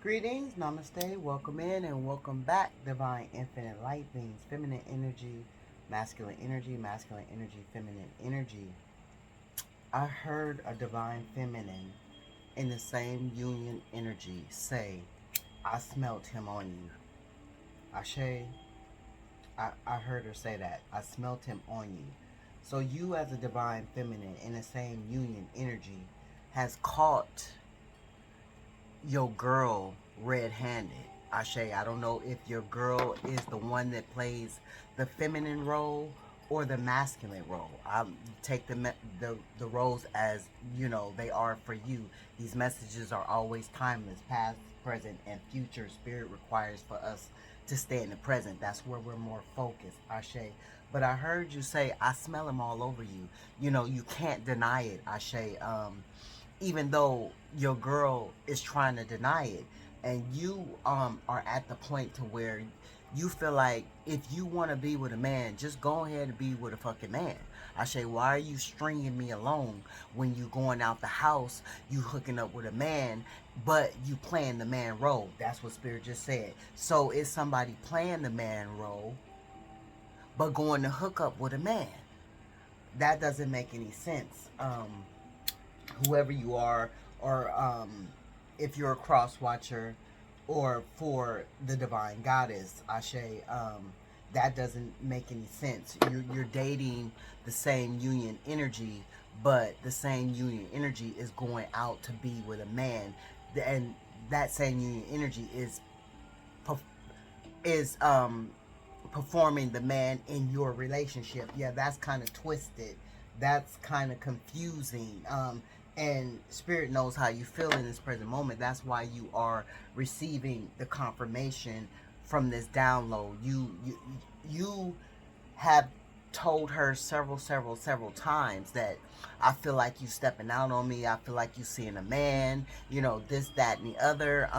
Greetings, namaste, welcome in and welcome back, divine infinite light beings, feminine energy, masculine energy, feminine energy. I heard a divine feminine in the same union energy say, I smelt him on you. Ashe, I heard her say that. I smelt him on you. So you as a divine feminine in the same union energy has caught your girl red-handed. Ashe, I don't know if your girl is the one that plays the feminine role or the masculine role. I take the roles as they are for you. These messages are always timeless, past, present, and future. Spirit requires for us to stay in the present. That's where we're more focused. Ashe. But I heard you say, I smell him all over you. You can't deny it. Ashe. Even though your girl is trying to deny it, and you are at the point to where you feel like if you want to be with a man, just go ahead and be with a fucking man. I say, why are you stringing me along when you going out the house, you hooking up with a man, but you playing the man role? That's what Spirit just said. So is somebody playing the man role but going to hook up with a man? That doesn't make any sense. Whoever you are, or if you're a cross watcher, or for the divine goddess, Ashe, that doesn't make any sense. You're dating the same union energy, but the same union energy is going out to be with a man, and that same union energy is performing the man in your relationship. Yeah, that's kind of twisted. That's kind of confusing. And Spirit knows how you feel in this present moment. That's why you are receiving the confirmation from this download. You have told her several times that I feel like you stepping out on me. I feel like you seeing a man. This, that, and the other.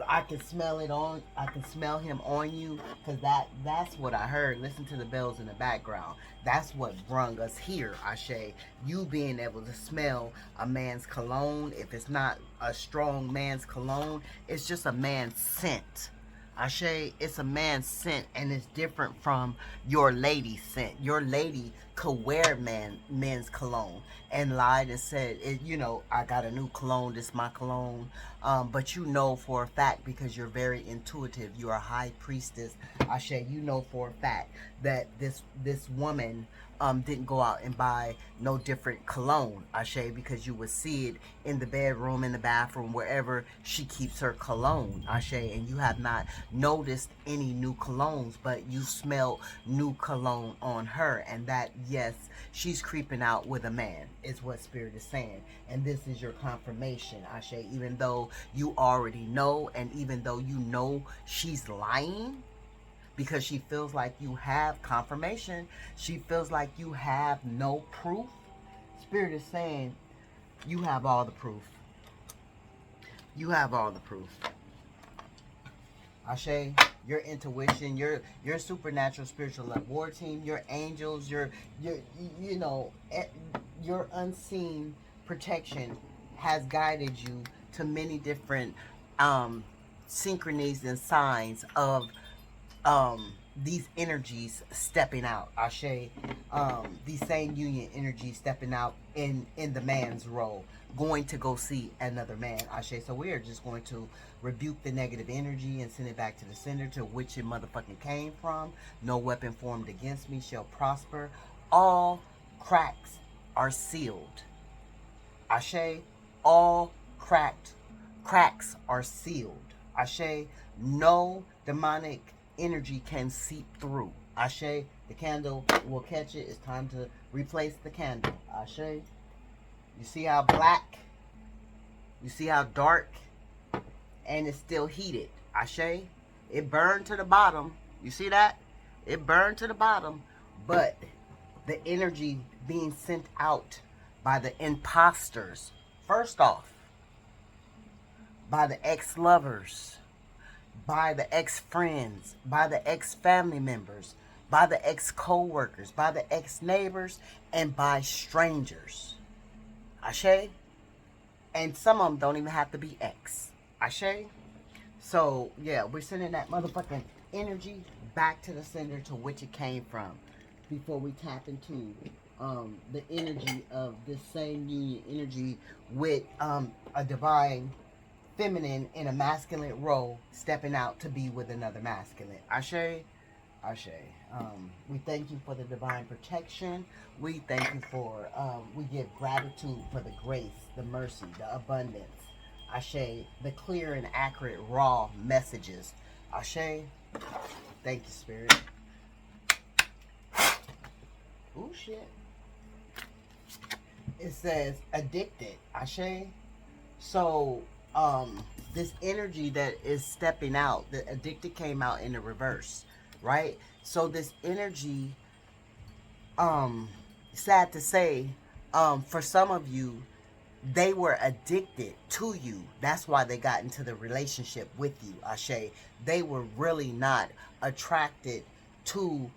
I can smell it on. I can smell him on you, because that's what I heard. Listen to the bells in the background. That's what brung us here, Ashe. You being able to smell a man's cologne. If it's not a strong man's cologne, it's just a man's scent. Ashe, it's a man's scent, and it's different from your lady's scent. Your lady could wear men's cologne and lied and said, I got a new cologne, this my cologne. But you know for a fact, because you're very intuitive, you're a high priestess, Ashe, you know for a fact that this woman didn't go out and buy no different cologne, Ashe, because you would see it in the bedroom, in the bathroom, wherever she keeps her cologne, Ashe, and you have not noticed any new colognes, but you smell new cologne on her, and that, yes, she's creeping out with a man, is what Spirit is saying. And this is your confirmation, Ashe, even though you already know, and even though you know she's lying, because she feels like you have confirmation. She feels like you have no proof. Spirit is saying you have all the proof. You have all the proof. Ashe, your intuition, your supernatural spiritual war team, your angels, your your unseen protection has guided you to many different synchronies and signs of these energies stepping out, Ashe. These same union energies stepping out in the man's role, going to go see another man, Ashe. So we are just going to rebuke the negative energy and send it back to the sender, to which it motherfucking came from. No weapon formed against me shall prosper. All cracks are sealed, Ashe. All cracks are sealed, Ashe. No demonic energy can seep through, Ashe. The candle will catch it. It's time to replace the candle, Ashe. You see how black, you see how dark, and it's still heated, Ashe. It burned to the bottom. You see that? It burned to the bottom, but the energy being sent out by the imposters, first off, by the ex-lovers, by the ex-friends, by the ex-family members, by the ex-co-workers, by the ex-neighbors, and by strangers, Ashe. And some of them don't even have to be X. Ashe? So, yeah, we're sending that motherfucking energy back to the sender to which it came from before we tap into the energy of this same union energy with a divine feminine in a masculine role stepping out to be with another masculine. Ashe? Ashe. We thank you for the divine protection. We thank you for, we give gratitude for the grace, the mercy, the abundance. Ashe, the clear and accurate raw messages. Ashe, thank you, Spirit. Ooh, shit. It says addicted. Ashe. So, this energy that is stepping out, the addicted came out in the reverse, right? So this energy, sad to say, for some of you, they were addicted to you. That's why they got into the relationship with you, Ashe. They were really not attracted to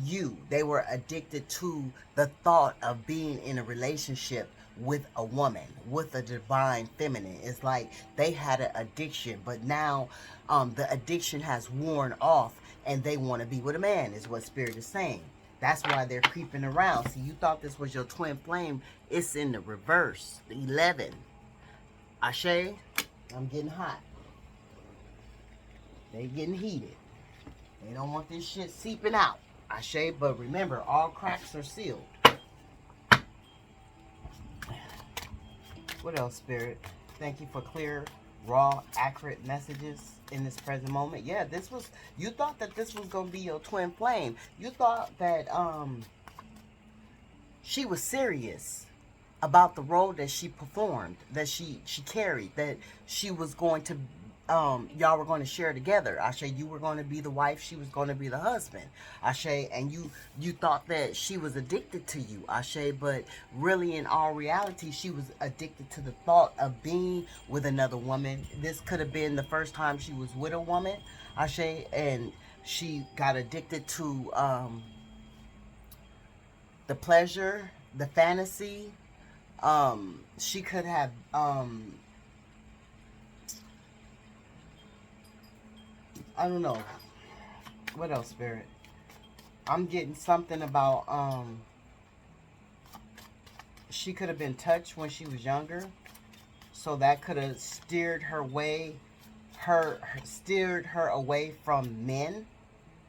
you. They were addicted to the thought of being in a relationship with a woman, with a divine feminine. It's like they had an addiction, but now the addiction has worn off and they want to be with a man, is what Spirit is saying. That's why they're creeping around. See, you thought this was your twin flame. It's in the reverse. The 11. Ashe, I'm getting hot. They getting heated. They don't want this shit seeping out. Ashe, but remember, all cracks are sealed. What else, Spirit? Thank you for clear, raw, accurate messages in this present moment. Yeah, this was, you thought that this was going to be your twin flame. You thought that she was serious about the role that she performed, that she carried, that she was going to, y'all were going to share together. Ashe, you were going to be the wife, she was going to be the husband. Ashe, and you thought that she was addicted to you, Ashe, but really in all reality, she was addicted to the thought of being with another woman. This could have been the first time she was with a woman, Ashe, and she got addicted to the pleasure, the fantasy. She could have, I don't know. What else, Spirit? I'm getting something about, she could have been touched when she was younger. So that could have steered her way, steered her away from men.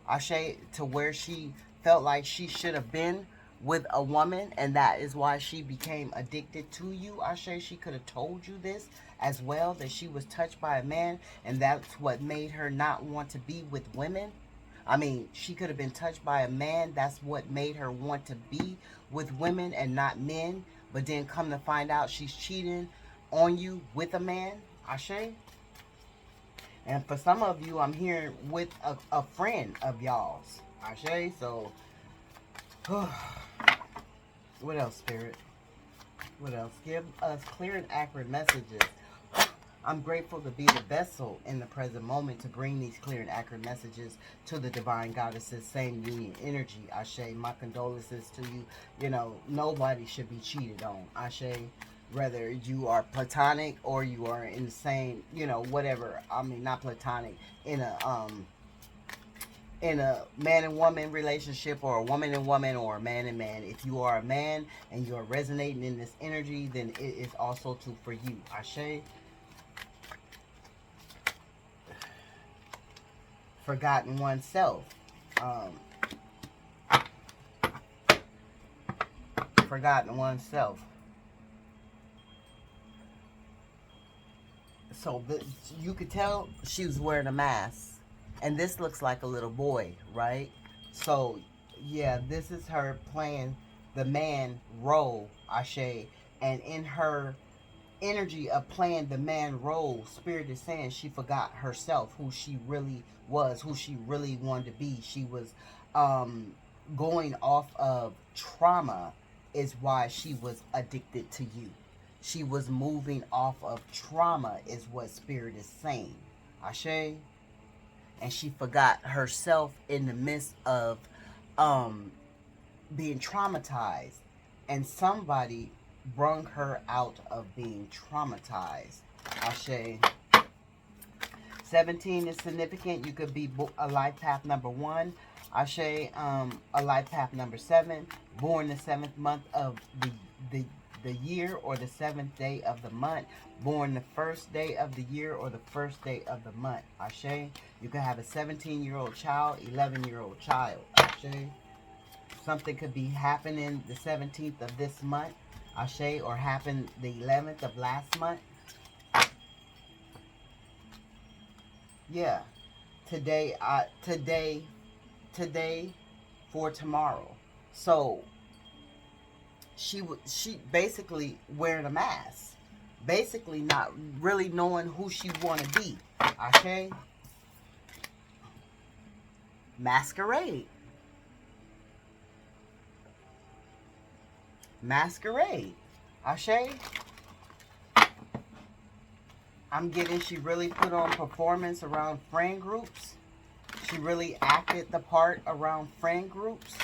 Ashe, to where she felt like she should have been with a woman, and that is why she became addicted to you. Ashe, she could have told you this as well, that she was touched by a man, and that's what made her not want to be with women. I mean, she could have been touched by a man. That's what made her want to be with women and not men. But then come to find out she's cheating on you with a man. Ashe. And for some of you, I'm hearing with a friend of y'all's. Ashe. So, what else, Spirit? What else? Give us clear and accurate messages. I'm grateful to be the vessel in the present moment to bring these clear and accurate messages to the divine goddesses, same union energy. Ashe, my condolences to you. You know, nobody should be cheated on. Ashe, whether you are platonic or you are in the same, you know, whatever. I mean, not platonic, in a man and woman relationship, or a woman and woman, or a man and man. If you are a man and you are resonating in this energy, then it is also true for you. Ashe. Forgotten oneself. Forgotten oneself. So you could tell she was wearing a mask, and this looks like a little boy, right? So yeah, this is her playing the man role, Ashe, and in her energy of playing the man role, Spirit is saying she forgot herself, who she really was, who she really wanted to be. She was going off of trauma, is why she was addicted to you. She was moving off of trauma, is what Spirit is saying. Ashe. And she forgot herself in the midst of being traumatized. And somebody brung her out of being traumatized. Ashe. 17 is significant. You could be a life path number 1. Ashe, a life path number 7. Born the 7th month of the year or the 7th day of the month. Born the 1st day of the year or the 1st day of the month. Ashe. You could have a 17-year-old child, 11-year-old child. Ashe. Something could be happening the 17th of this month. Ashe. Or happen the 11th of last month. Yeah. Today for tomorrow. So she basically wearing a mask, basically not really knowing who she want to be. Okay. Masquerade. Ashe. I'm getting she really put on performance around friend groups. She really acted the part around friend groups.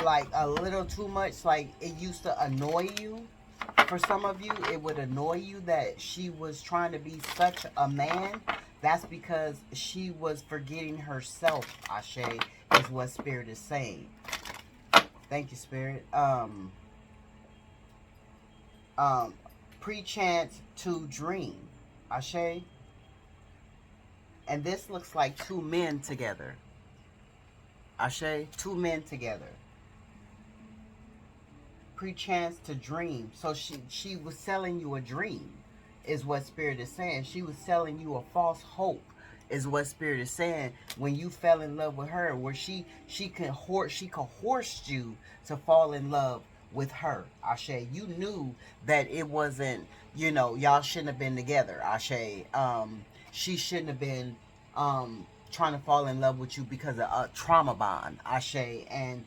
Like a little too much. Like it used to annoy you. For some of you, it would annoy you that she was trying to be such a man. That's because she was forgetting herself, Ashe, is what Spirit is saying. Thank you, Spirit. Pre-chance to dream, Ashe. And this looks like two men together. Ashe, two men together. Pre-chance to dream. So she was selling you a dream, is what Spirit is saying. She was selling you a false hope, is what Spirit is saying. When you fell in love with her, where she coerced you to fall in love with her. Ashe, you knew that it wasn't, y'all shouldn't have been together. Ashe, she shouldn't have been trying to fall in love with you because of a trauma bond. Ashe, and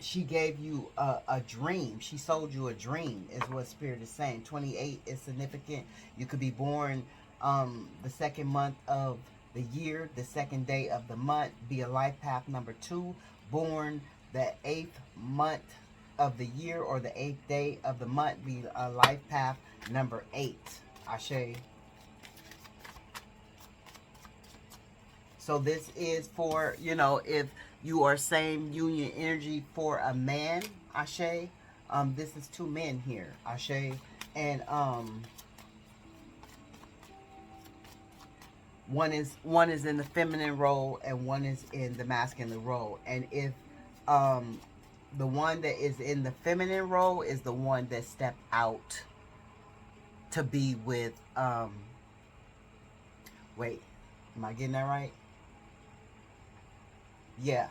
she gave you a dream. She sold you a dream, is what Spirit is saying. 28 is significant. You could be born the 2nd month of the year, the 2nd day of the month, be a life path number 2. Born the 8th month of the year or the 8th day of the month, be a life path number 8. Ashe. So this is for, if you are same union energy for a man, Ashe. This is two men here, Ashe. And one is in the feminine role and one is in the masculine role. And if the one that is in the feminine role is the one that stepped out to be with wait, am I getting that right? Yeah.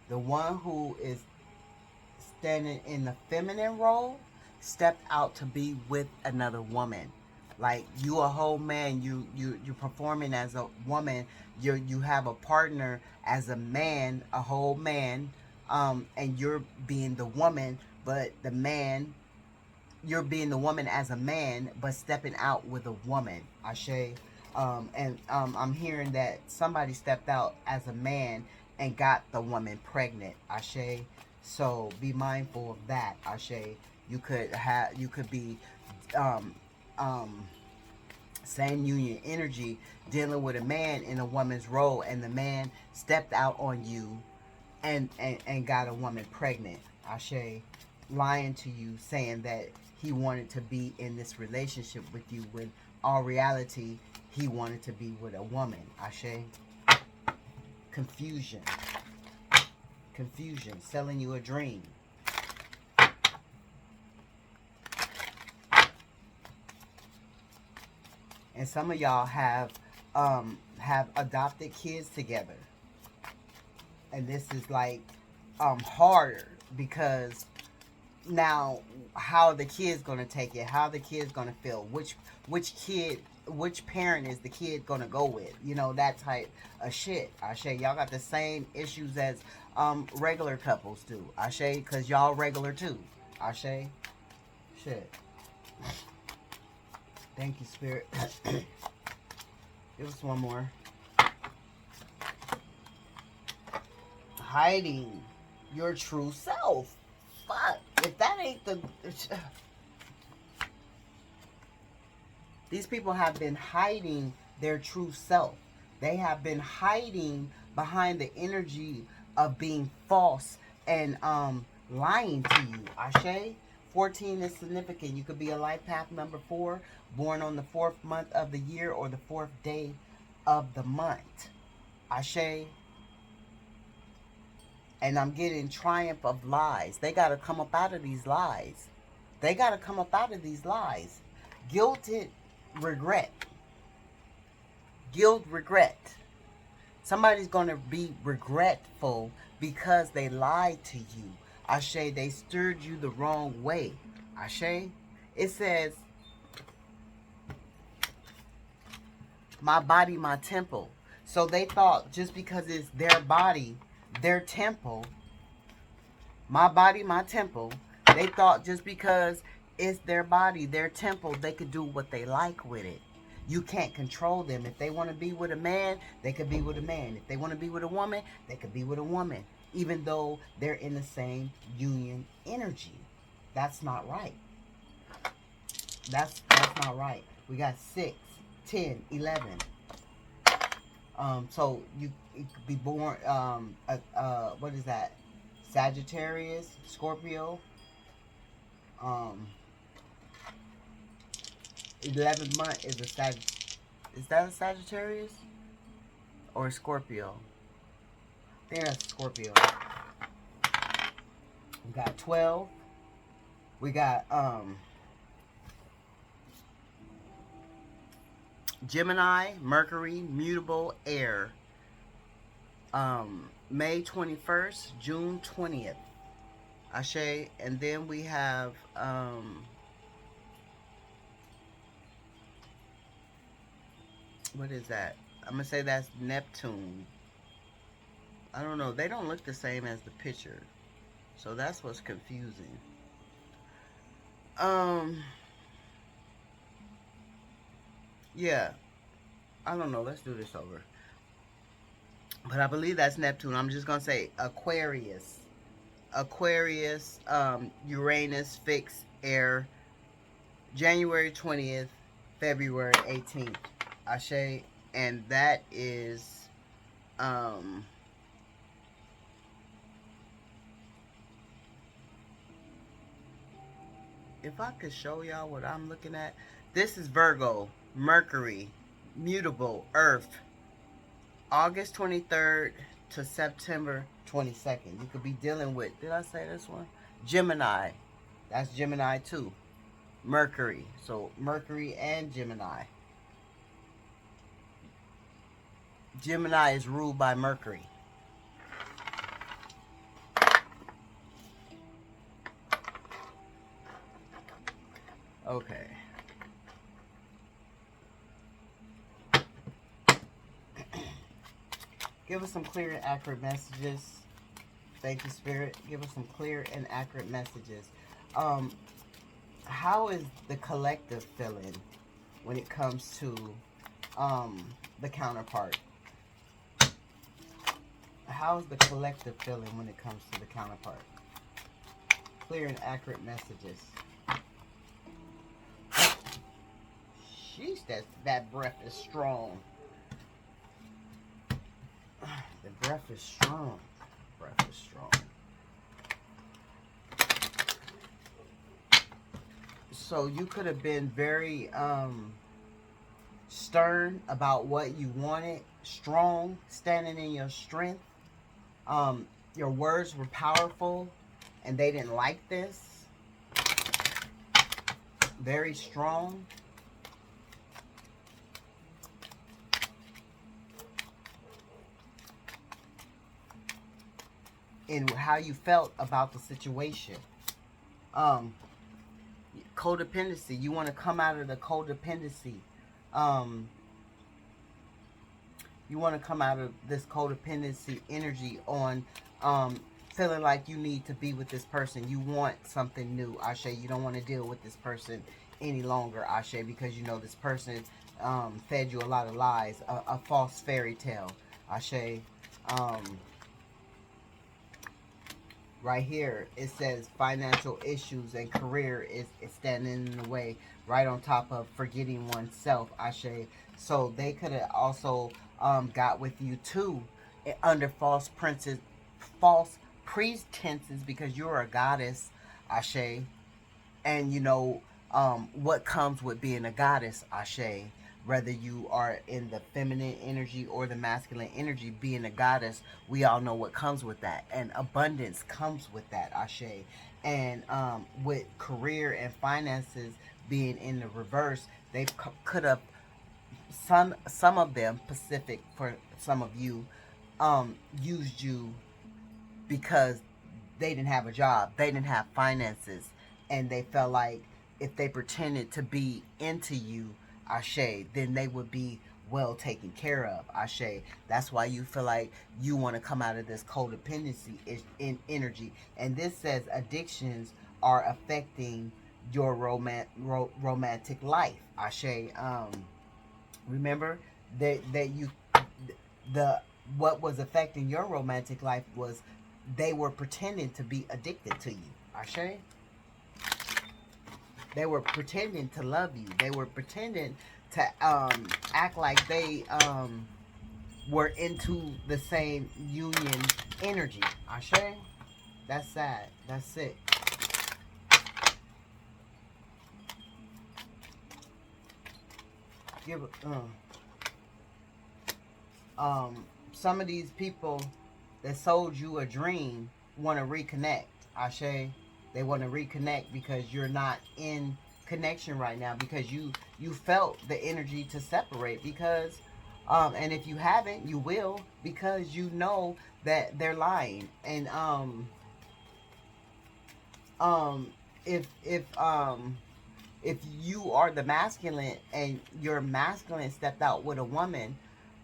The one who is standing in the feminine role stepped out to be with another woman. Like, you a whole man, you're performing as a woman, you have a partner as a man, a whole man, and you're being the woman, but the man, you're being the woman as a man, but stepping out with a woman. Ashe. I'm hearing that somebody stepped out as a man and got the woman pregnant. Ashe. So be mindful of that. Ashe. You could be same union energy dealing with a man in a woman's role, and the man stepped out on you and got a woman pregnant. Ashe. Lying to you, saying that he wanted to be in this relationship with you, when all reality he wanted to be with a woman. Ashe. Confusion, selling you a dream. And some of y'all have adopted kids together, and this is like harder, because now how the kid's gonna take it, how the kid's gonna feel, which parent is the kid gonna go with, that type of shit. Ashe. Y'all got the same issues as regular couples do. Ashe, because y'all regular too. Ashe. Shit. Thank you, Spirit. Give us one more. Hiding your true self. Fuck. If that ain't the... These people have been hiding their true self. They have been hiding behind the energy of being false and lying to you. Ashe, 14 is significant. You could be a life path number 4, born on the 4th month of the year or the 4th day of the month. Ashe. And I'm getting triumph of lies. They got to come up out of these lies. They got to come up out of these lies. Guilted regret. Guilt, regret. Somebody's going to be regretful because they lied to you. Ashe, they steered you the wrong way. Ashe, it says, my body, my temple. So they thought just because it's their body, their temple, my body, my temple, they thought just because it's their body, their temple, they could do what they like with it. You can't control them. If they want to be with a man, they could be with a man. If they want to be with a woman, they could be with a woman, even though they're in the same union energy. That's not right. That's not right. We got 6, 10, 11. So you could be born, what is that? Sagittarius, Scorpio. 11th month is a Is that a Sagittarius or a Scorpio? I think that's Scorpio. We got 12. We got Gemini, Mercury, mutable air. May 21st, June 20th. Ashe. And then we have what is that? I'm gonna say that's Neptune. I don't know. They don't look the same as the picture, so that's what's confusing. Yeah, I don't know. Let's do this over. But I believe that's Neptune. I'm just gonna say Aquarius. Aquarius, Uranus, fixed air, January 20th, February 18th. Ashe, and that is if I could show y'all what I'm looking at. This is Virgo, Mercury, mutable, Earth, August 23rd to September 22nd. You could be dealing with, did I say this one? Gemini. That's Gemini too. Mercury. So Mercury and Gemini. Gemini is ruled by Mercury. Okay. Give us some clear and accurate messages. Thank you, Spirit. Give us some clear and accurate messages. How is the collective feeling when it comes to the counterpart? How's the collective feeling when it comes to the counterpart? Clear and accurate messages. Sheesh, that breath is strong. The breath is strong. Breath is strong. So you could have been very stern about what you wanted, strong, standing in your strength. Your words were powerful, and they didn't like this. Very strong. In how you felt about the situation. Codependency. You want to come out of the codependency. You want to come out of this codependency energy on feeling like you need to be with this person. You want something new, Ashe. You don't want to deal with this person any longer, Ashe, because you know this person fed you a lot of lies, a false fairy tale, Ashe. right here, it says financial issues and career is standing in the way, right on top of forgetting oneself, Ashe. So they could have also got with you too, under false pretenses, because you're a goddess, Ashe. And you know what comes with being a goddess, Ashe. Whether you are in the feminine energy or the masculine energy, being a goddess, we all know what comes with that, and abundance comes with that, Ashe. And with career and finances being in the reverse, they could have, some of them, Pacific for some of you, used you because they didn't have a job, they didn't have finances, and they felt like if they pretended to be into you, Ashe, then they would be well taken care of, Ashe. That's why you feel like you want to come out of this codependency in energy. And this says addictions are affecting your romantic life, Ashe. Remember that you, the what was affecting your romantic life was they were pretending to be addicted to you, Ashe. They were pretending to love you. They were pretending to act like they were into the same union energy, Ashe. That's sad. That's sick. Give some of these people that sold you a dream want to reconnect, Ashe. They want to reconnect because you're not in connection right now, because you felt the energy to separate, because and if you haven't, you will, because you know that they're lying. And um if you are the masculine and your masculine stepped out with a woman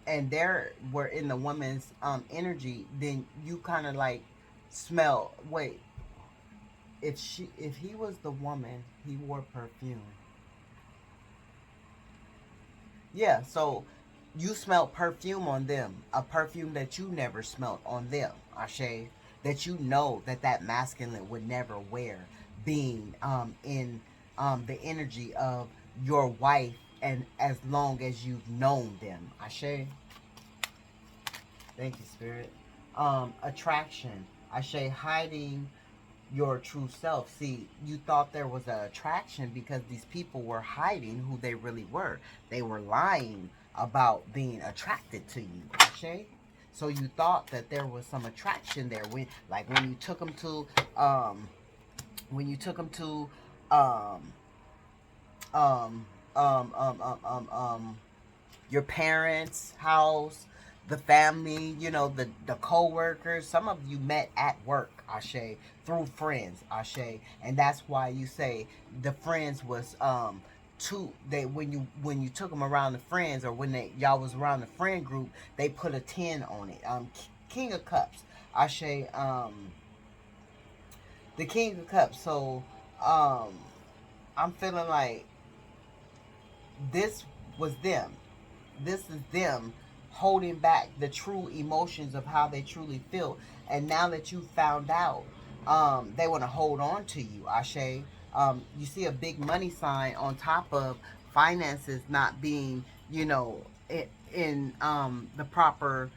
and they were in the woman's energy, then you kind of like smell, wait, if he was the woman, he wore perfume. Yeah, so you smelled perfume on them, a perfume that you never smelled on them, Ashe, that you know that that masculine would never wear, being in the energy of your wife, and as long as you've known them, Ashe. Thank you, Spirit. Attraction, Ashe, hiding your true self. See, you thought there was an attraction because these people were hiding who they really were. They were lying about being attracted to you, Ashe. So you thought that there was some attraction there when, like, when you took them to, um, um, um, um, um, um, um, your parents' house, the family, you know, the co-workers. Some of you met at work, Ashe, through friends, Ashe. And that's why you say the friends was two, they, when you took them around the friends, or when y'all was around the friend group, they put a 10 on it. King of Cups, Ashe, the King of Cups. So um I'm feeling like this was them. This is them holding back the true emotions of how they truly feel. And now that you found out, they want to hold on to you, Ashe. You see a big money sign on top of finances not being, you know, in the proper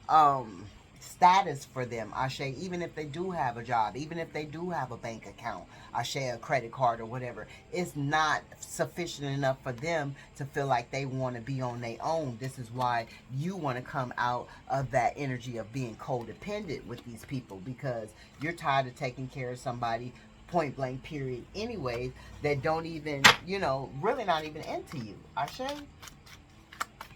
um, status for them, Ashe. Even if they do have a job, even if they do have a bank account, Ashe, a credit card or whatever, it's not sufficient enough for them to feel like they want to be on their own. This is why you want to come out of that energy of being codependent with these people, because you're tired of taking care of somebody, point blank period, anyways, that don't even, you know, really not even into you, Ashe.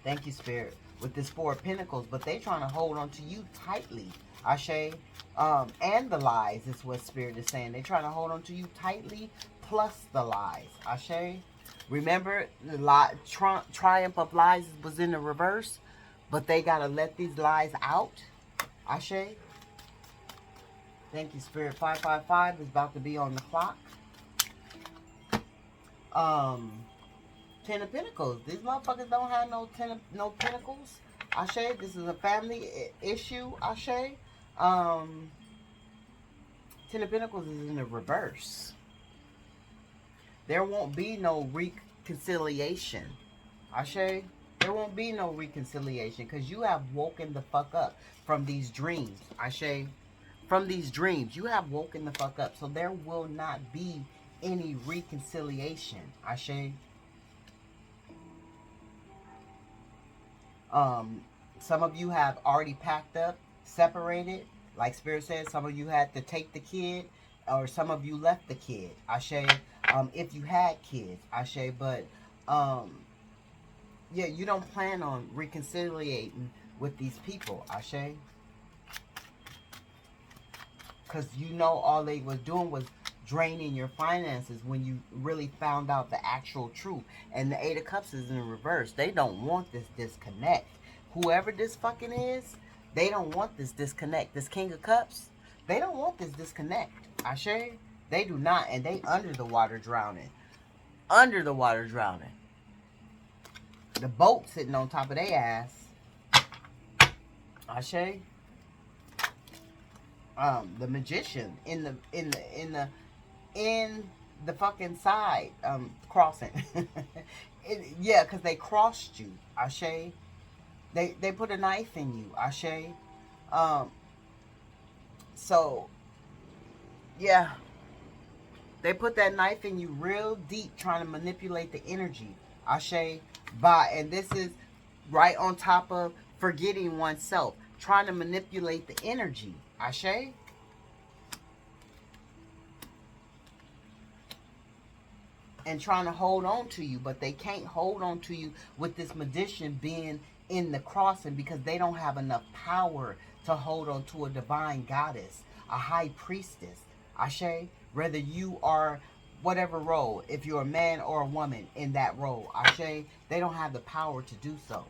Thank you, Spirit. With this Four of Pentacles, but they trying to hold on to you tightly, Ashe. And the lies is what Spirit is saying. They trying to hold on to you tightly, plus the lies, Ashe. Remember, the triumph of lies was in the reverse, but they gotta let these lies out, Ashe. Thank you, Spirit. 555 is about to be on the clock. Um, 10 of Pentacles. These motherfuckers don't have no pentacles. Ashe, this is a family issue. Ashe. Um, Ten of Pentacles is in the reverse. There won't be no reconciliation. Ashe, there won't be no reconciliation because you have woken the fuck up from these dreams. Ashe, from these dreams, you have woken the fuck up. So there will not be any reconciliation. Ashe. Some of you have already packed up, separated. Like Spirit said, some of you had to take the kid, or some of you left the kid. Ashe. If you had kids, Ashe. But yeah, you don't plan on reconciliating with these people, Ashe. Because you know all they was doing was draining your finances when you really found out the actual truth. And the Eight of Cups is in reverse. They don't want this disconnect. Whoever this fucking is, they don't want this disconnect. This King of Cups, they don't want this disconnect. Ashe, they do not. And they under the water drowning. Under the water drowning. The boat sitting on top of their ass. Ashe. The Magician in the fucking side, crossing. Yeah, because they crossed you, Ashe. They put a knife in you, Ashe. So yeah, they put that knife in you real deep, trying to manipulate the energy, Ashe. And this is right on top of forgetting oneself, trying to manipulate the energy, Ashe. And trying to hold on to you, but they can't hold on to you with this Magician being in the crossing because they don't have enough power to hold on to a divine goddess, a high priestess, Ashe. Whether you are whatever role, if you're a man or a woman in that role, Ashe, they don't have the power to do so.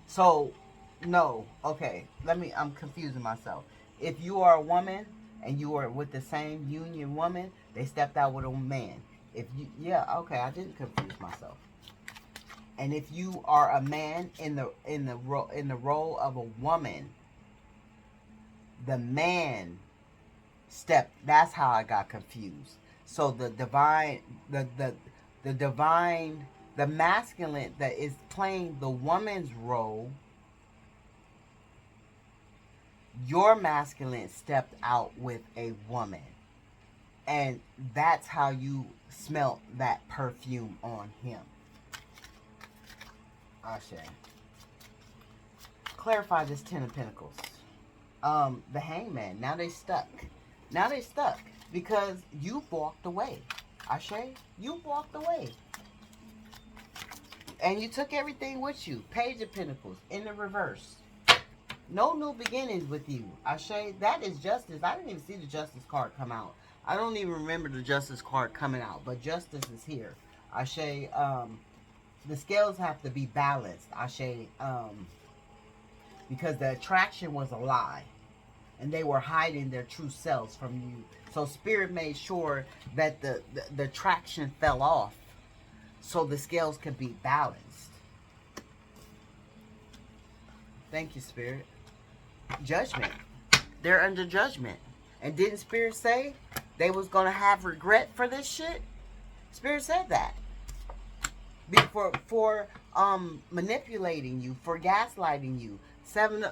So, no, okay, I'm confusing myself. If you are a woman and you are with the same union woman, they stepped out with a man. If you, yeah, okay, I didn't confuse myself. And if you are a man in the role of a woman, the man stepped. That's how I got confused. So the divine, the divine, the masculine that is playing the woman's role, your masculine stepped out with a woman. And that's how you smelt that perfume on him. Ashe. Clarify this Ten of Pentacles. The Hangman. Now they stuck. Now they stuck. Because you walked away. Ashe. You walked away. And you took everything with you. Page of Pentacles. In the reverse. No new beginnings with you. Ashe. That is justice. I didn't even see the justice card come out. I don't even remember the justice card coming out. But justice is here. Ashe. The scales have to be balanced. Ashe. Because the attraction was a lie. And they were hiding their true selves from you. So Spirit made sure that the attraction fell off. So the scales could be balanced. Thank you, Spirit. Judgment. They're under judgment. And didn't Spirit say they was going to have regret for this shit? Spirit said that. For manipulating you, for gaslighting you. Seven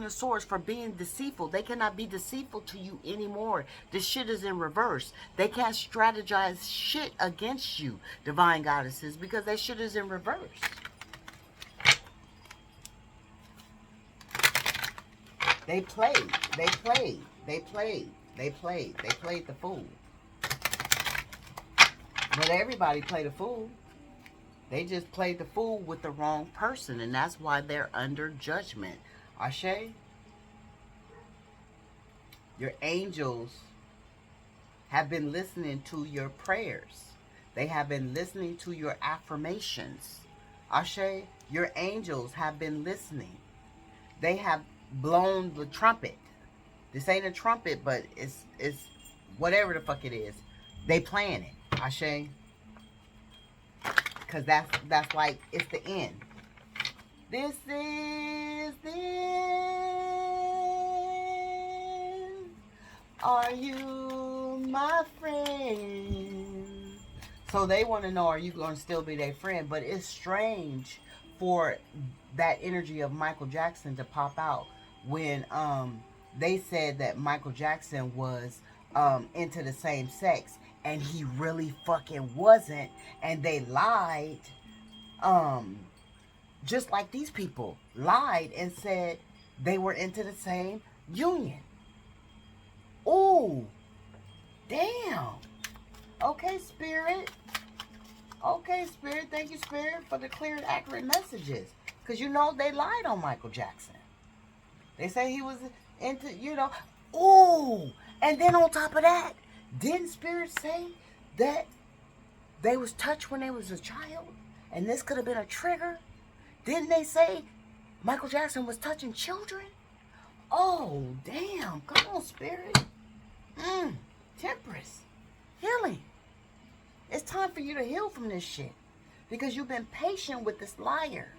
of Swords, for being deceitful. They cannot be deceitful to you anymore. This shit is in reverse. They can't strategize shit against you, divine goddesses, because that shit is in reverse. They played. They played. They played. They played. They played the fool. But everybody played a fool. They just played the fool with the wrong person, and that's why they're under judgment. Ashe, your angels have been listening to your prayers. They have been listening to your affirmations. Ashe, your angels have been listening. They have blown the trumpet. This ain't a trumpet, but it's whatever the fuck it is. They playing it. Ashe. Because that's like, it's the end. This is the end. Are you my friend? So they want to know, are you going to still be their friend? But it's strange for that energy of Michael Jackson to pop out when they said that Michael Jackson was into the same sex, and he really fucking wasn't, and they lied. Um, just like these people lied and said they were into the same union. Ooh, damn. Okay, Spirit. Okay, Spirit. Thank you, Spirit, for the clear and accurate messages. Because you know they lied on Michael Jackson. They say he was into, Ooh, and then on top of that, didn't Spirit say that they was touched when they was a child? And this could have been a trigger? Didn't they say Michael Jackson was touching children? Oh, damn. Come on, Spirit. Temperance. Healing. It's time for you to heal from this shit. Because you've been patient with this liar.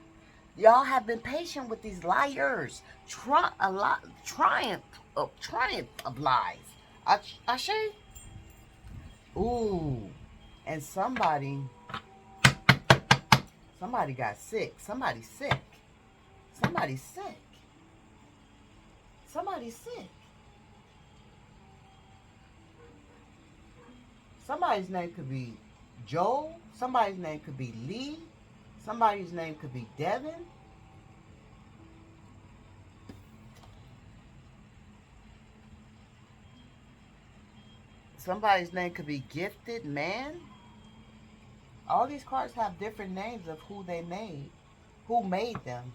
Y'all have been patient with these liars. Triumph of lies. Ashe? Ooh. And somebody got sick. Somebody's sick. Somebody's sick. Somebody's sick. Somebody's name could be Joel. Somebody's name could be Lee. Somebody's name could be Devin. Somebody's name could be Gifted Man. All these cards have different names of who they made. Who made them.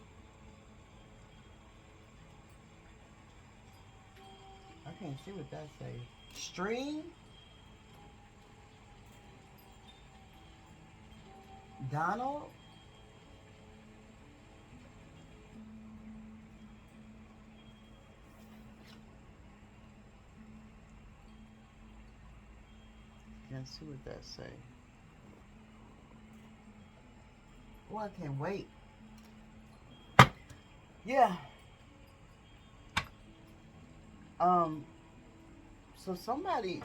I can't see what that says. Stream. Donald. Can't see what that say. Oh, I can't wait. Yeah. So somebody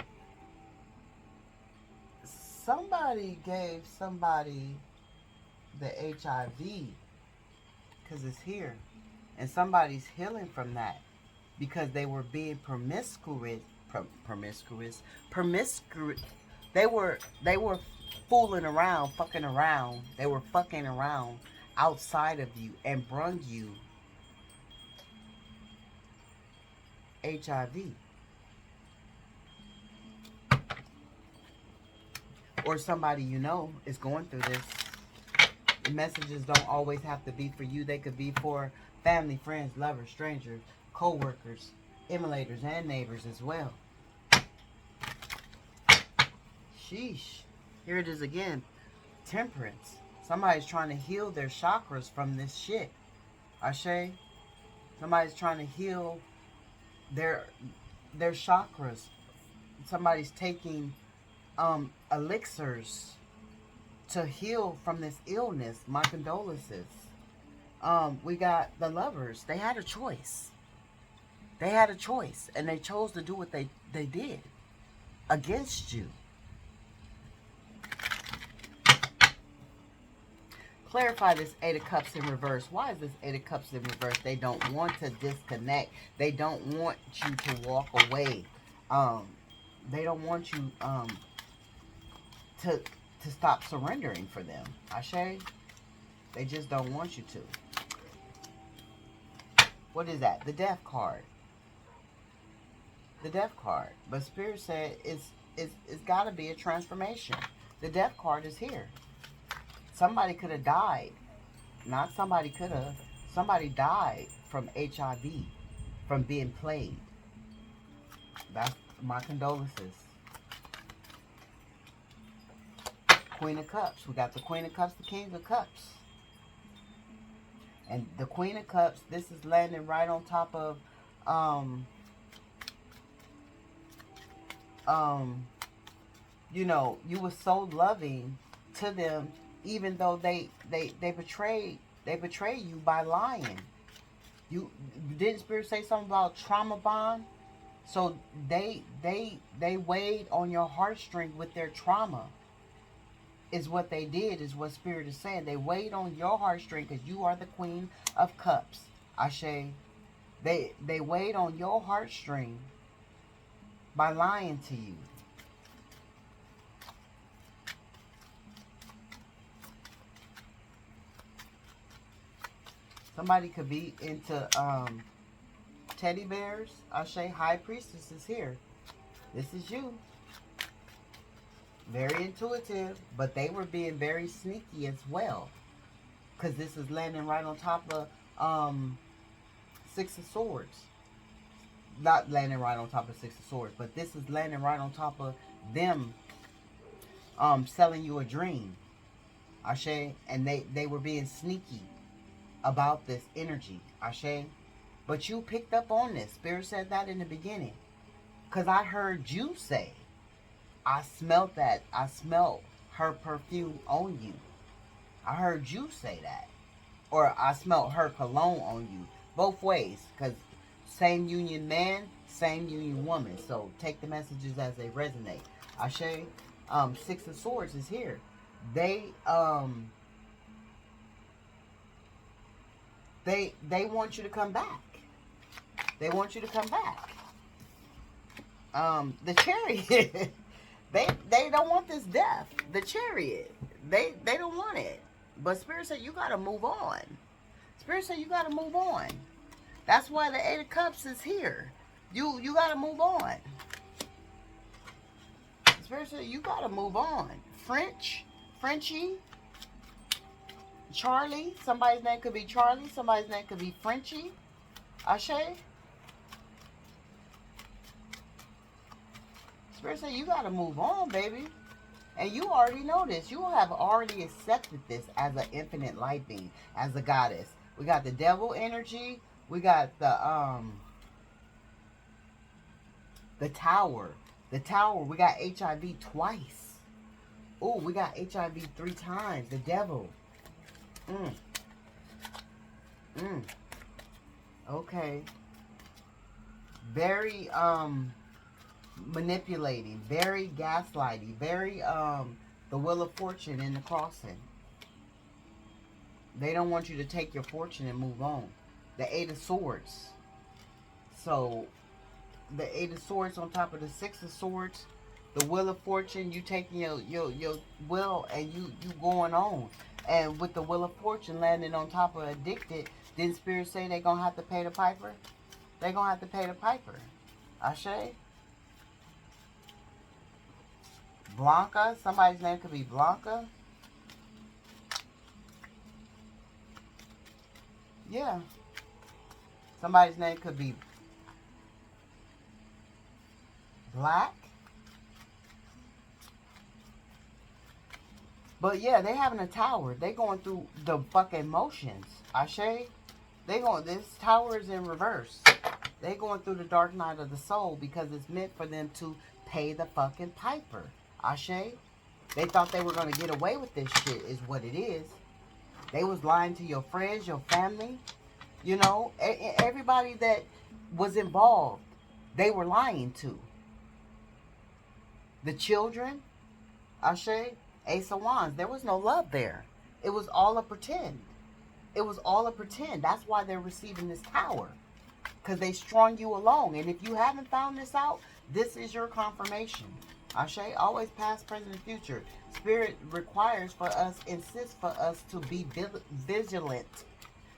gave somebody the HIV because it's here, and somebody's healing from that because they were being promiscuous. They were fooling around, fucking around. They were fucking around outside of you and brung you HIV. Or somebody you know is going through this. The messages don't always have to be for you. They could be for family, friends, lovers, strangers, co-workers, emulators, and neighbors as well. Sheesh. Here it is again. Temperance. Somebody's trying to heal their chakras from this shit. Ashe. Somebody's trying to heal their chakras. Somebody's taking elixirs to heal from this illness. My condolences. We got the lovers. They had a choice. They had a choice, and they chose to do what they did against you. Clarify this Eight of Cups in reverse. Why is this Eight of Cups in reverse? They don't want to disconnect. They don't want you to walk away. They don't want you to stop surrendering for them. Ashe? They just don't want you to. What is that? The Death card. The Death card. But Spirit said it's got to be a transformation. The Death card is here. Somebody could have died. Not somebody could have. Somebody died from HIV, from being played. That's my condolences. Queen of Cups. We got the Queen of Cups, the King of Cups. And the Queen of Cups, this is landing right on top of, you know, you were so loving to them, even though they betray you by lying. You didn't Spirit say something about trauma bond? So they weighed on your heartstring with their trauma. Is what they did, is what Spirit is saying. They weighed on your heartstring because you are the Queen of Cups. Ashe. They weighed on your heartstring by lying to you. Somebody could be into teddy bears. Ashe. High Priestess is here. This is you. Very intuitive, but they were being very sneaky as well. Because this is landing right on top of Six of Swords. Not landing right on top of Six of Swords, but this is landing right on top of them selling you a dream. Ashe. And they were being sneaky about this energy. Ashe. But you picked up on this. Spirit said that in the beginning. Because I heard you say, I smelt that. I smelt her perfume on you. I heard you say that. Or I smelt her cologne on you. Both ways. Because same union man, same union woman. So take the messages as they resonate. Ashe. Six of Swords is here. They want you to come back. They want you to come back. The Chariot. They don't want this death. The Chariot. They don't want it. But Spirit said you gotta move on. Spirit said you gotta move on. That's why the Eight of Cups is here. You gotta move on. Spirit said you gotta move on. Frenchie, Charlie. Somebody's name could be Charlie. Somebody's name could be Frenchie. Ashe. Spirit said you gotta move on, baby. And you already know this. You have already accepted this as an infinite light being, as a goddess. We got the devil energy. We got the tower. The tower. We got HIV twice. Oh, we got HIV 3 times. The devil. Okay. Very manipulating, very gaslighting, very the Wheel of Fortune in the crossing. They don't want you to take your fortune and move on. The Eight of Swords. So the Eight of Swords on top of the Six of Swords, the Wheel of Fortune, you taking your will and you going on. And with the Wheel of Fortune landing on top of Addicted, didn't Spirit say they gonna have to pay the piper? They gonna have to pay the piper. Ashe. Blanca. Somebody's name could be Blanca. Yeah. Somebody's name could be Black. But yeah, they having a tower. They going through the fucking motions. Ashe. This tower is in reverse. They going through the dark night of the soul because it's meant for them to pay the fucking piper. Ashe. They thought they were going to get away with this shit is what it is. They was lying to your friends, your family. You know, everybody that was involved, they were lying to. The children. Ashe. Ace of Wands. There was no love there. It was all a pretend. It was all a pretend. That's why they're receiving this tower. Because they strung you along. And if you haven't found this out, this is your confirmation. Ashe, always past, present, and future. Spirit requires for us, insists for us to be vigilant.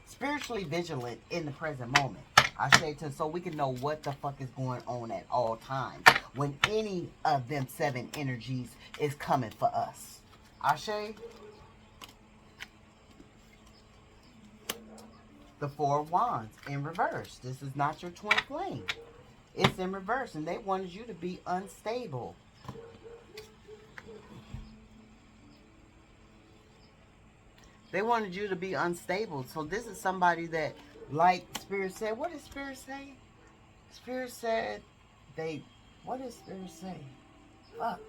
Spiritually vigilant in the present moment. Ashe, so we can know what the fuck is going on at all times. When any of them 7 energies is coming for us. Ashe. The Four of Wands in reverse. This is not your twin flame. It's in reverse, and they wanted you to be unstable. They wanted you to be unstable. So this is somebody that, like Spirit said, what did Spirit say? Spirit said what did Spirit say? Fuck.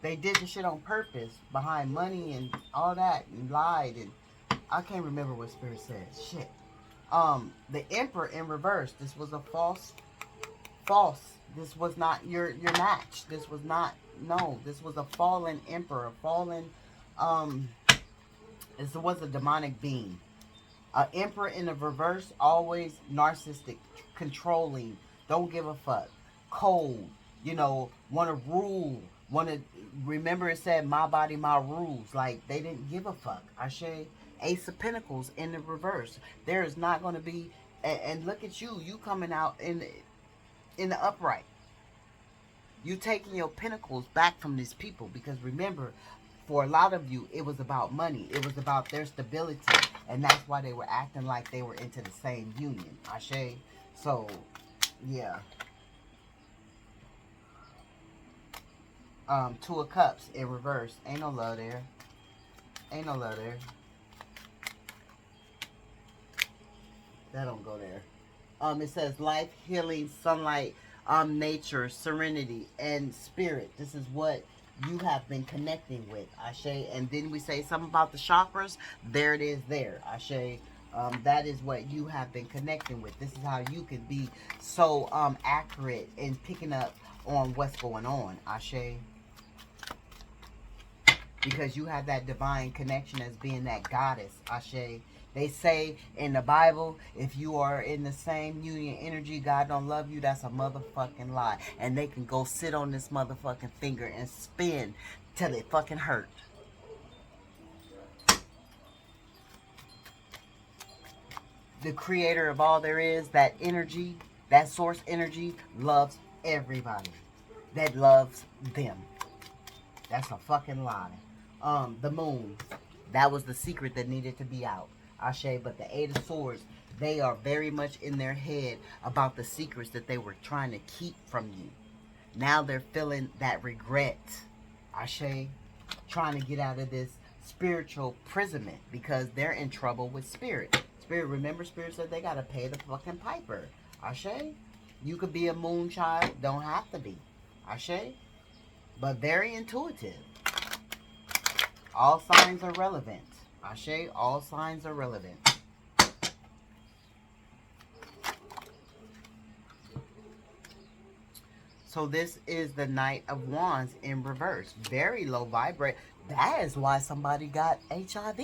They did the shit on purpose behind money and all that and lied and I can't remember what Spirit said. Shit. The Emperor in reverse. This was a false false. This was not your match. This was not, no. This was a fallen emperor, a fallen, this was a demonic being. An emperor in the reverse, always narcissistic, controlling, don't give a fuck, cold, you know, want to rule, want to, remember it said, my body, my rules. Like, they didn't give a fuck. Ashe, Ace of Pentacles in the reverse. There is not going to be, and look at you coming out in the upright. You taking your pentacles back from these people, because remember, for a lot of you, it was about money. It was about their stability. And that's why they were acting like they were into the same union. Ashe? So, yeah. Two of Cups in reverse. Ain't no love there. Ain't no love there. That don't go there. It says life, healing, sunlight, nature, serenity, and spirit. This is what you have been connecting with, Ashe. And then we say something about the chakras. There it is there, Ashe. That is what you have been connecting with. This is how you can be so accurate in picking up on what's going on, Ashe. Because you have that divine connection as being that goddess, Ashe. They say in the Bible, if you are in the same union energy, God don't love you. That's a motherfucking lie. And they can go sit on this motherfucking finger and spin till it fucking hurt. The creator of all there is, that energy, that source energy, loves everybody that loves them. That's a fucking lie. The moon, that was the secret that needed to be out. Ashe, but the Eight of Swords, they are very much in their head about the secrets that they were trying to keep from you. Now they're feeling that regret. Ashe, trying to get out of this spiritual imprisonment because they're in trouble with spirit. Spirit, remember, spirit said they gotta pay the fucking piper. Ashe, you could be a moon child, don't have to be. Ashe, but very intuitive. All signs are relevant. Ashe, all signs are relevant. So this is the Knight of Wands in reverse. Very low vibrate. That is why somebody got HIV.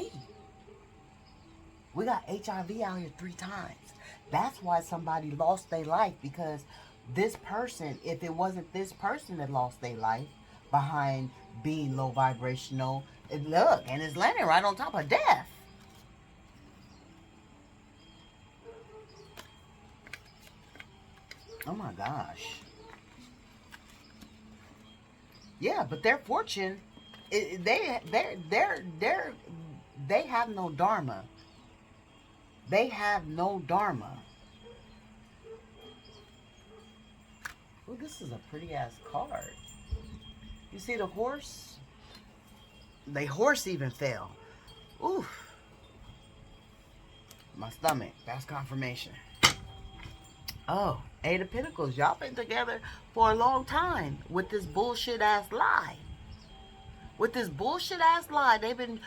We got HIV out here 3 times. That's why somebody lost their life, because this person, if it wasn't this person that lost their life behind being low vibrational, look, and it's landing right on top of death. Oh my gosh. Yeah, but their fortune, they have no dharma. They have no dharma. Oh, this is a pretty ass card. You see the horse? The horse even fell. Oof. My stomach. That's confirmation. Oh, Eight of Pentacles. Y'all been together for a long time with this bullshit ass lie. With this bullshit ass lie, they've been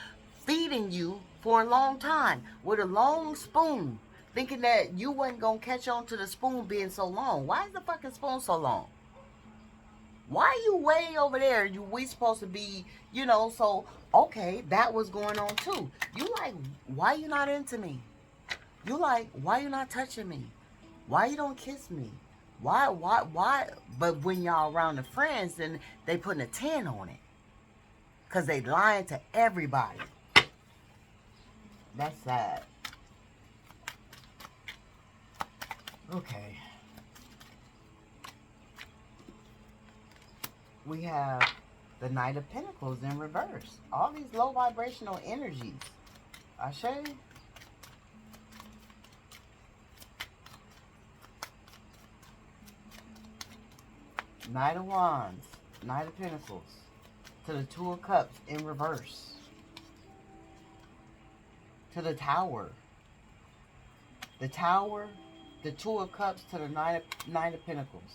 feeding you for a long time with a long spoon, thinking that you wasn't gonna catch on to the spoon being so long. Why is the fucking spoon so long? Why are you way over there? We supposed to be, you know, so, okay, that was going on too. You like, why you not into me? You like, why you not touching me? Why you don't kiss me? Why? But when y'all around the friends, then they putting a 10 on it. Because they lying to everybody. That's sad. Okay. We have the Knight of Pentacles in reverse. All these low vibrational energies. Ashe. Knight of Wands. Knight of Pentacles. To the Two of Cups in reverse. To the Tower. The Tower. The Two of Cups to the Knight of Pentacles.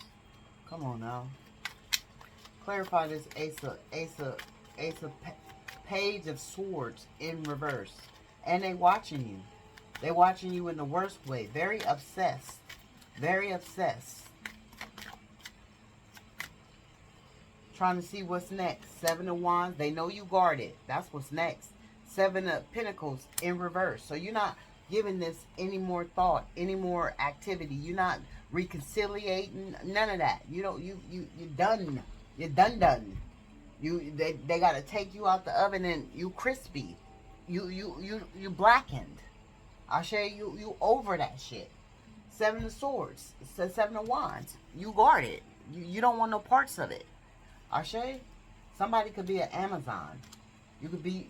Come on now. Clarify this Page of Swords in reverse. And they watching you. They watching you in the worst way. Very obsessed. Very obsessed. Trying to see what's next. 7 of Wands. They know you guarded. That's what's next. 7 of Pentacles in reverse. So you're not giving this any more thought, any more activity. You're not reconciliating. None of that. You don't. You done. You're done. They gotta take you out the oven and you crispy. You blackened. I say you over that shit. 7 of Swords. 7 of Wands. You guard it. You don't want no parts of it. Ashe, somebody could be an Amazon. You could be,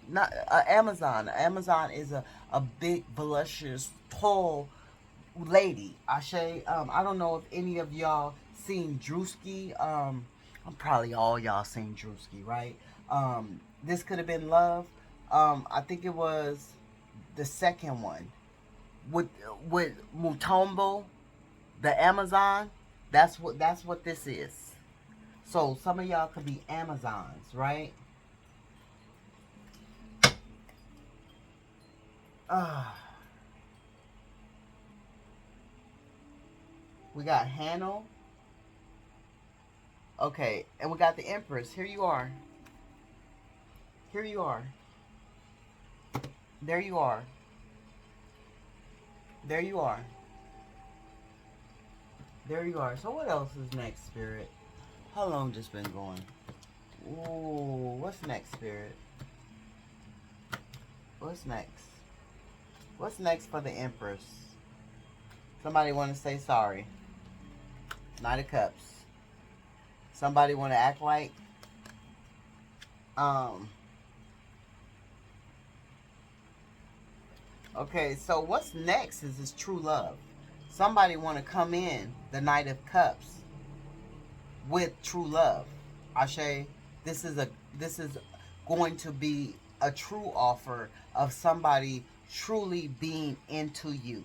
not an Amazon. An Amazon is a big, voluptuous, tall lady. Ashe, I don't know if any of y'all seen Drewski. Probably all y'all seen Drewski, right? This could have been love. I think it was the second one with Mutombo, the Amazon. That's what this is. So some of y'all could be Amazons, right? We got Hannah. Okay, and we got the Empress. Here you are. Here you are. There you are. There you are. There you are. So what else is next, Spirit? How long this been going? Ooh, what's next, Spirit? What's next? What's next for the Empress? Somebody want to say sorry. Knight of Cups. Somebody want to act like okay, so what's next is this true love. Somebody want to come in the Knight of Cups with true love. Ashe, this is going to be a true offer of somebody truly being into you.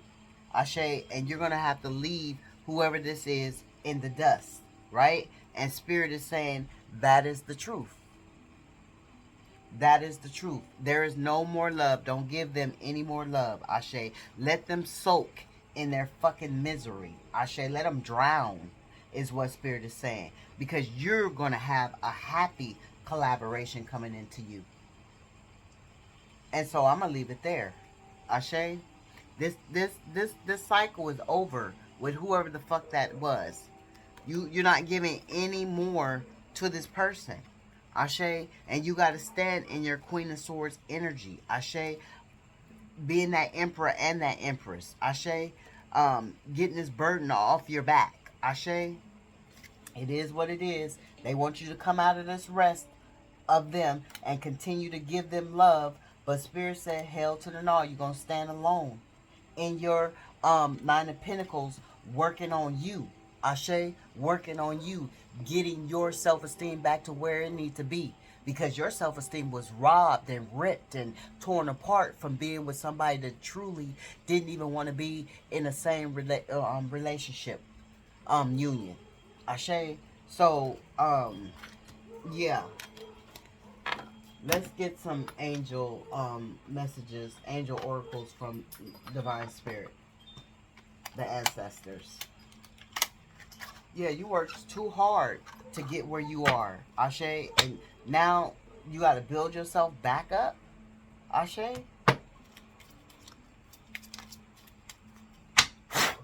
Ashe, and you're going to have to leave whoever this is in the dust, right? And Spirit is saying that is the truth. That is the truth. There is no more love. Don't give them any more love. Ashe, let them soak in their fucking misery. Ashe, let them drown, is what Spirit is saying. Because you're going to have a happy collaboration coming into you. And so I'm going to leave it there. Ashe, this cycle is over with whoever the fuck that was. You're not giving any more to this person. Ashe, and you got to stand in your Queen of Swords energy. Ashe, being that Emperor and that Empress. Ashe, getting this burden off your back. Ashe, it is what it is. They want you to come out of this rest of them and continue to give them love. But Spirit said, hell to the no. You're going to stand alone in your Nine of Pentacles, working on you. Ashe, working on you, getting your self-esteem back to where it needs to be. Because your self-esteem was robbed and ripped and torn apart from being with somebody that truly didn't even want to be in the same relationship, union. Ashe. So, yeah. Let's get some angel messages, angel oracles from Divine Spirit, the ancestors. Yeah, you worked too hard to get where you are, Ashe, and now you got to build yourself back up, Ashe.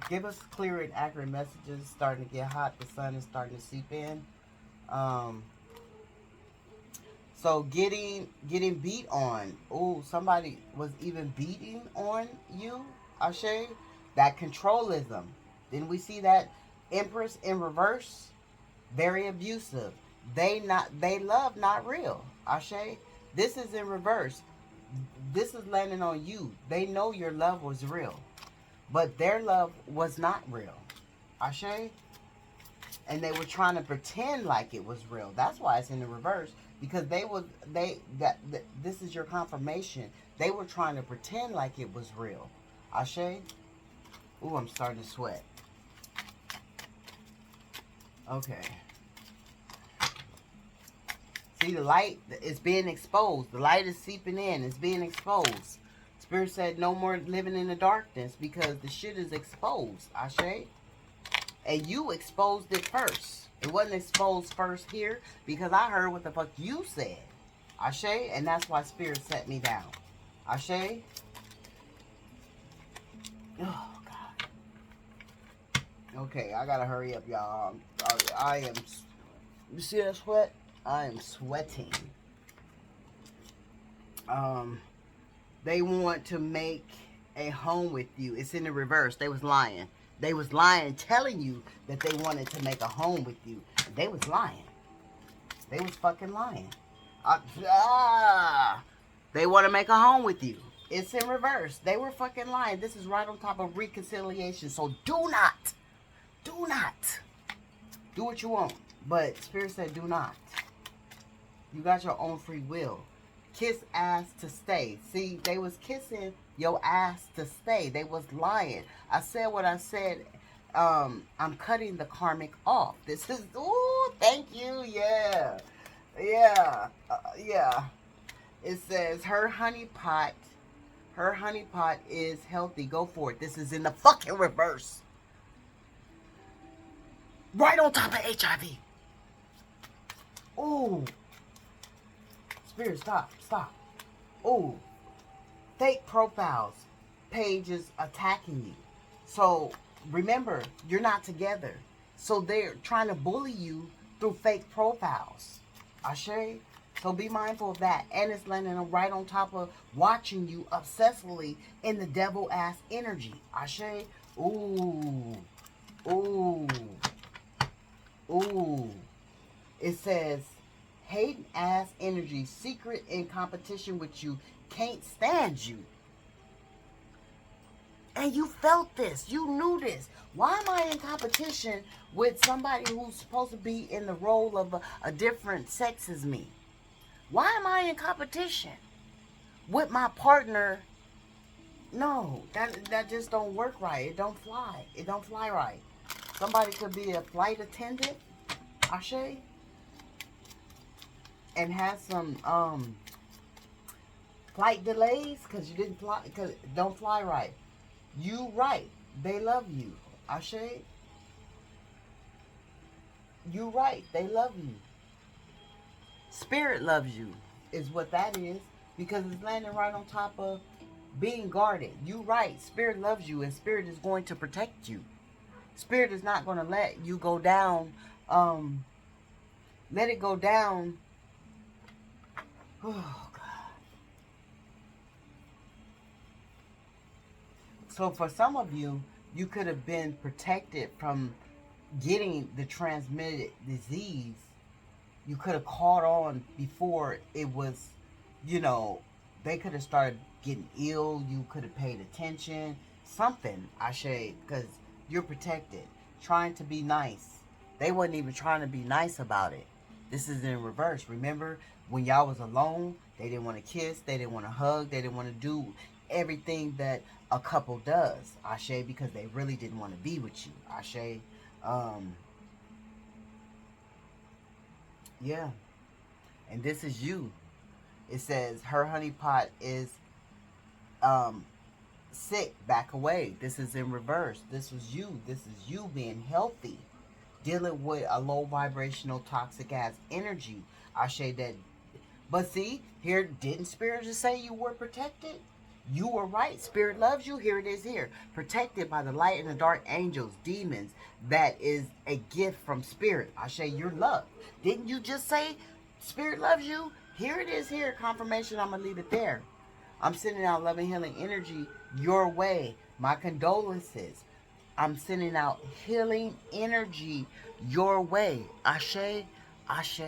Give us clear and accurate messages. It's starting to get hot. The sun is starting to seep in. So getting beat on. Oh, somebody was even beating on you, Ashe. That controlism. Didn't we see that Empress in reverse? Very abusive. They love not real. Ashe. This is in reverse. This is landing on you. They know your love was real, but their love was not real. Ashe. And they were trying to pretend like it was real. That's why it's in the reverse. Because this is your confirmation. They were trying to pretend like it was real. Ashe. Ooh, I'm starting to sweat. Okay. See, the light is being exposed. The light is seeping in. It's being exposed. Spirit said no more living in the darkness because the shit is exposed. Ashe. And you exposed it first. It wasn't exposed first here because I heard what the fuck you said. Ashe, and that's why Spirit set me down. Ashe. Oh, God. Okay, I gotta hurry up, y'all. I am... You see that sweat? I am sweating. They want to make a home with you. It's in the reverse. They was lying. They was lying, telling you that they wanted to make a home with you. They was lying. They was fucking lying. They want to make a home with you. It's in reverse. They were fucking lying. This is right on top of reconciliation. So do not do what you want. But Spirit said do not. You got your own free will. Kiss ass to stay. See, they was kissing your ass to stay. They was lying. I said what I said. I'm cutting the karmic off. This is, ooh, thank you. Yeah. Yeah. Yeah. It says her honey pot is healthy. Go for it. This is in the fucking reverse. Right on top of HIV. Ooh. Spirit, stop. Ooh. Fake profiles. Pages attacking you. So, remember, you're not together. So, they're trying to bully you through fake profiles. Ashe? So, be mindful of that. And it's landing right on top of watching you obsessively in the devil-ass energy. Ashe? Ooh. Ooh. Ooh. It says... Hating ass energy, secret in competition with you, can't stand you. And you felt this. You knew this. Why am I in competition with somebody who's supposed to be in the role of a different sex as me? Why am I in competition with my partner? No, that just don't work right. It don't fly. It don't fly right. Somebody could be a flight attendant, Ashe, and have some flight delays because you didn't fly, because it don't fly right. You right. They love you. Ashe. You right. They love you. Spirit loves you is what that is, because it's landing right on top of being guarded. You right. Spirit loves you, and Spirit is going to protect you. Spirit is not going to let you go down. Let it go down. Oh, God. So for some of you, you could have been protected from getting the transmitted disease. You could have caught on before it was, they could have started getting ill. You could have paid attention. Something, Ashe, because you're protected. Trying to be nice. They wasn't even trying to be nice about it. This is in reverse. Remember, when y'all was alone, they didn't want to kiss, they didn't want to hug, they didn't want to do everything that a couple does, Ashe, because they really didn't want to be with you, Ashe. Yeah. And this is you. It says her honeypot is sick, back away. This is in reverse. This was you. This is you being healthy. Dealing with a low vibrational toxic ass energy. Ashe, that. But see, here, didn't Spirit just say you were protected? You were right. Spirit loves you. Here it is here. Protected by the light and the dark angels, demons. That is a gift from Spirit. Ashe, you're loved. Didn't you just say Spirit loves you? Here it is here. Confirmation. I'm going to leave it there. I'm sending out loving healing energy your way. My condolences. I'm sending out healing energy your way. Ashe, Ashe.